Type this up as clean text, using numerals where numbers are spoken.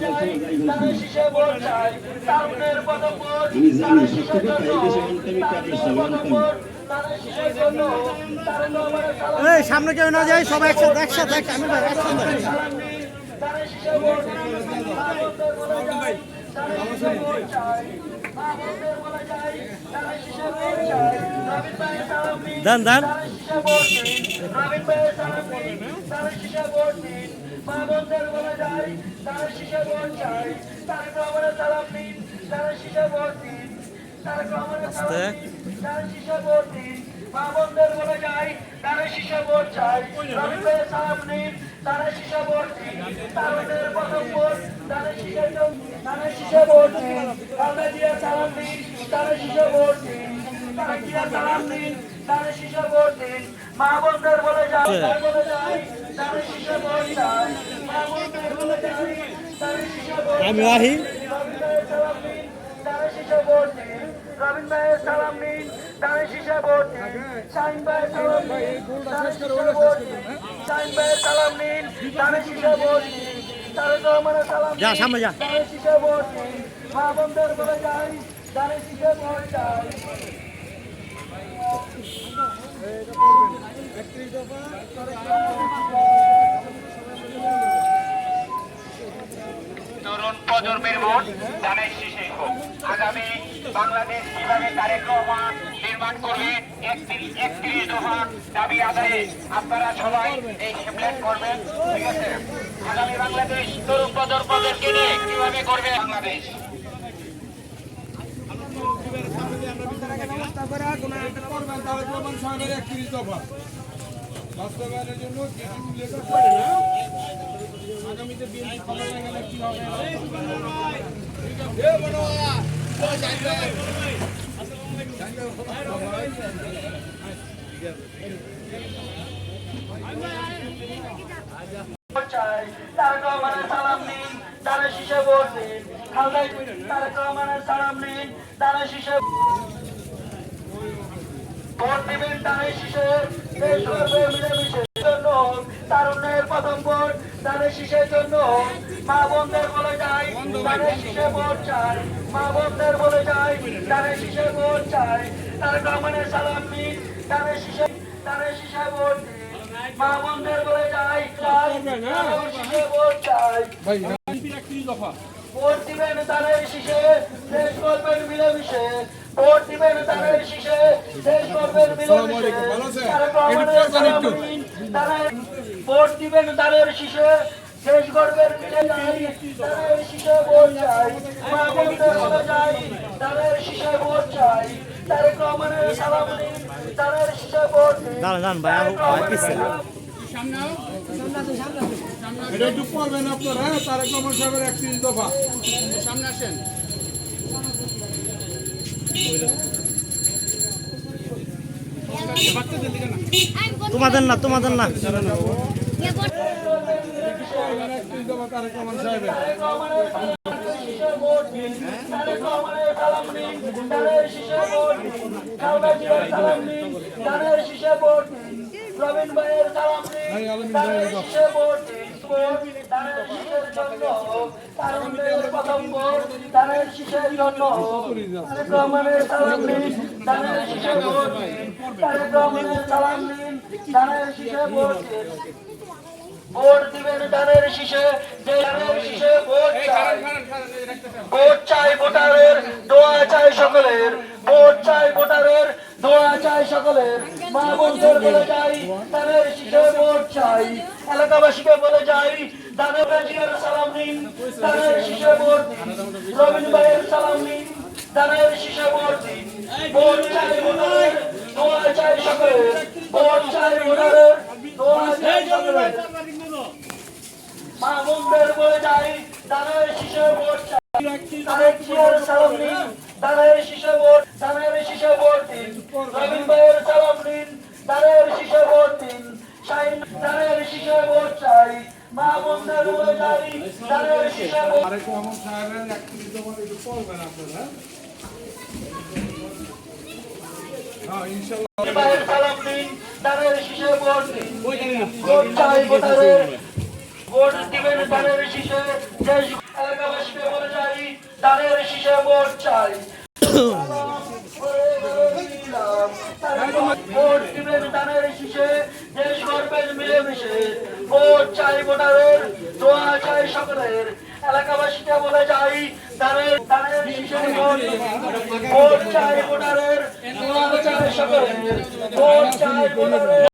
যাই তাদের শীষে ভোট চাই তারুণের পদভোট তাদের শীষের জন্য তাদের শীষের জন্য এই সামনে কেউ না যায় সবাই একসাথে একসাথে আমি ভাই একসাথে তাদের শীষে ভোট চাই দান দান মামনদের বলে যাই তারা শীষে ভোট চাই রবিবার সালাম নিন তারা শীষে ভোট দিন তারুণের প্রথম ভোট তারা শীষে ভোট দিন খালেদা জিয়া সালাম দিন তারা শীষে ভোট দিন তারা জিয়া সালাম দিন তারা শীষে ভোট দিন মামনদের বলে যাই তারা শীষে ভোট চাই মামনদের বলে যাই তারা শীষে ভোট আমি আহি তারা শীষে ভোট দিন রবীন্দ্র ভাইয়ের সালাম নিন তারা শীষে ভোট দিন শাহিন ভাইয়ের সালাম নিন তারা শীষে ভোট দিন শাহিন ভাইয়ের সালাম নিন তারা শীষে ভোট দিন তারেক রহমানের সালাম যা সামনে যা তারা শীষে ভোট দিন মা বোনদের বলে যাই তারা শীষে ভোট চাই তরুণ প্রজন্মের ভোট ধানের শীষে হোক। আগামী বাংলাদেশ কিভাবে তারেক রহমান নির্মাণ করবে 31 দফা দাবি আদায়ে আপনারা সবাই এই প্ল্যান করবেন, ঠিক আছে? আগামী বাংলাদেশ তরুণ প্রজন্মদেরকে নিয়ে কিভাবে করবে বাংলাদেশ। বাস্তবায়নের জন্য আগামীতে বিএনপি ক্ষমতায় গেলে কি হবে? তারেক রহমানের সালাম নিন তারা শীষে ভোট দিন তারেক রহমানের সালাম নিন তারা শীষে ভোট দিবেন তারা শীষে মিলেমিশে জন্য তারুণের প্রথম ভোট তাদের শীষের জন্য মা বোনদের বলে যায় তাদের শীষে ভোট চাই মা বোনদের বলে যায় তাদের শীষে ভোট চাই তারেক রহমানের সালাম নিন তাদের শীষে ভোট দিন মা বোনদের বলে যায় শীষে ভোট চাই ভোট দিবেন তাদের শীষে দেশ করবেন মিলেমিশে ভোট দিবেন তাদের শীষে দেশ করবেন মিলেমিশে তারেক রহমানের সালাম নিন ভোট দিবেন তাদের শীষে দেশ গর্বের মিলে যাই তাদের শীষে ভোট চাই মা বোনদের বলে যাই তাদের শীষে ভোট চাই তারেক রহমানের সালাম নিন তাদের শীষে ভোট দিন দান ভাই ভাই পিছে এটা একটু পড়বেন আপনারা, তারেক রহমান সাহেবের 31 দফা সামনে আসেন। তোমাদের না 31 দফা তারেক রহমান সাহেবের রবীন ভাইয়ের সালাম শীষে ভোট তাদের শীষের জন্য তারুণদের প্রথম ভোট তাদের শীষের জন্য তারেক রহমানের সালাম নিন তাদের শীষে ভোট তারেক রহমানের সালাম নিন তাদের শীষে ভোট ভোট দিবেন তাদের শীষে তাদের শীষে ভোট চাই ভোট চাই ভোটারের দোয়া চাই সকলের ভোট চাই ভোটারের দোয়া চাই সকলের মা বোনদের বলে যাই তাদের শীষে ভোট চাই এলাকাবাসীকে বলে যাই তাদের জিয়ার সালাম নিন তাদের শীষে ভোট দিন রবীন ভাইয়ের সালাম নিন তাদের শীষে ভোট দিন ভোট চাই ভোটারের দোয়া চাই সকলের ভোট চাই ভোটারের দোয়া চাই সকলের মা বোনদের বলে যাই তাদের শীষে ভোট চাই তাদের জিয়ার সালাম নিন তাদের শীষে ভোট দিন রবীন ভাইয়ের সালাম নিন তাদের শীষে ভোট দিন শাহিন তাদের শীষে ভোট চাই মা বোনদের বলে যাই তাদের শীষে ভোট তারেক রহমান সাহেবের 31 দফা একটু পড়বেন আপনারা। হ্যাঁ ইনশাআল্লাহ ভাইয়ের সালাম নিন তাদের শীষে ভোট দিন ভোট চাই ভোটারের ভোট দিবেন তাদের শীষে দেশ দানের শীষে ভোট চাই। ভোট দিবেন দানের শীষে, দেশ গড়বেন মিলেমিশে। ভোট চাই ভোটারের, দোয়া চাই সকলের। এলাকাবাসীকে বলে যাই, দানের শীষে ভোট। ভোট চাই ভোটারের, দোয়া চাই সকলের। ভোট চাই ভোটারের।